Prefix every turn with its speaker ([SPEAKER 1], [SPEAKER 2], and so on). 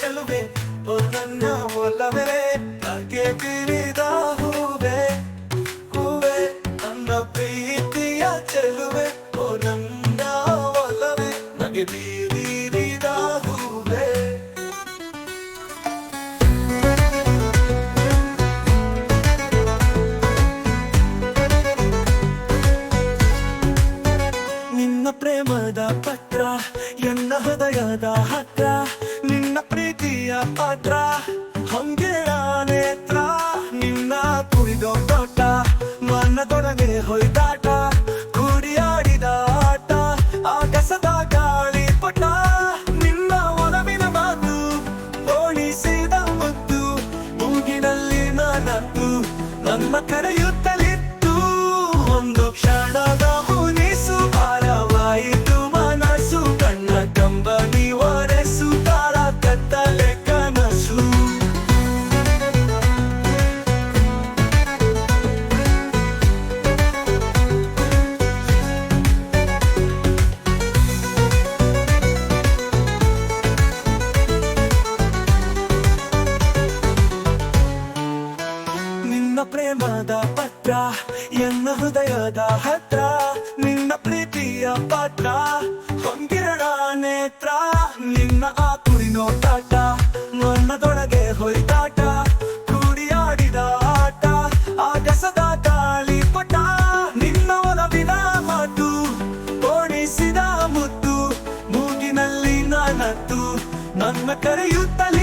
[SPEAKER 1] ಚೆಲುವೆ ಓ ನನ್ನ ಒಲವೇ ನಗೆ ಬಿರಿದ ಹೂವೆ ಹೂವೆ ನನ್ನ ಪ್ರೀತಿಯ ಚೆಲುವೆ ಓ ನನ್ನ ಒಲವೇ ನಗೆ ಬಿರಿದ ಹೂವೆ ನಿನ್ನ ಪ್ರೇಮದ ಪತ್ರ ಎನ್ನ ಹೃದಯದ ಹತ್ರ ನಿನ್ನ ಪ್ರೀತಿಯ ಪಾತ್ರ ಹಂಗೆಳ ನೇತ್ರ ನಿನ್ನ ಕುಡಿದೋ ತೋಟ ಮನದೊಳಗೆ ಹೊಯ್ದಾಟ ಕೂಡಿಯಾಡಿದ ಆಟ ಆಗಸದ ಗಾಳಿ ಪಟ ನಿನ್ನ ಒಲವಿನ ಮಾತು ಓಡಿಸಿದ ಮುದ್ದು ಮೂಗಿನಲ್ಲಿ ನಾನತ್ತು ನನ್ನ ಕರೆಯುತ್ತಲಿತ್ತು ಒಂದು ಕ್ಷಣದ ಮುನಿಸು ಭಾರವಾಯಿತು ಮನಸ್ಸು ಕಣ್ಣ ಕಂಬನಿ ಒರೆಸು ತಾರ ಕತ್ತಲೆ ಕನಸು ನಿನ್ನ ಪ್ರೇಮದ ಪತ್ರ ಎನ್ನ ಹೃದಯದ ಹತ್ರ ನಿನ್ನ ಪ್ರೀತಿಯ ಪಾತ್ರ ಹೊಂಗಿರಣ ನೇತ್ರ ನಿನ್ನ ಆ ಕುರಿನೋಟಾಟ ಮನದೊಳಗೆ ಹೊಯ್ದಾಟ ಕೂಡಿಯಾಡಿದ ಆಟ ಆಗಸದ ಗಾಳಿ ಪಟ ನಿನ್ನ ಒಲವಿನ ಮಾತು ಓಡಿಸಿದ ಮುತ್ತು ಮೂಗಿನಲ್ಲಿ ನಾನತ್ತು ನನ್ನ ಕರೆಯುತ್ತಲೇ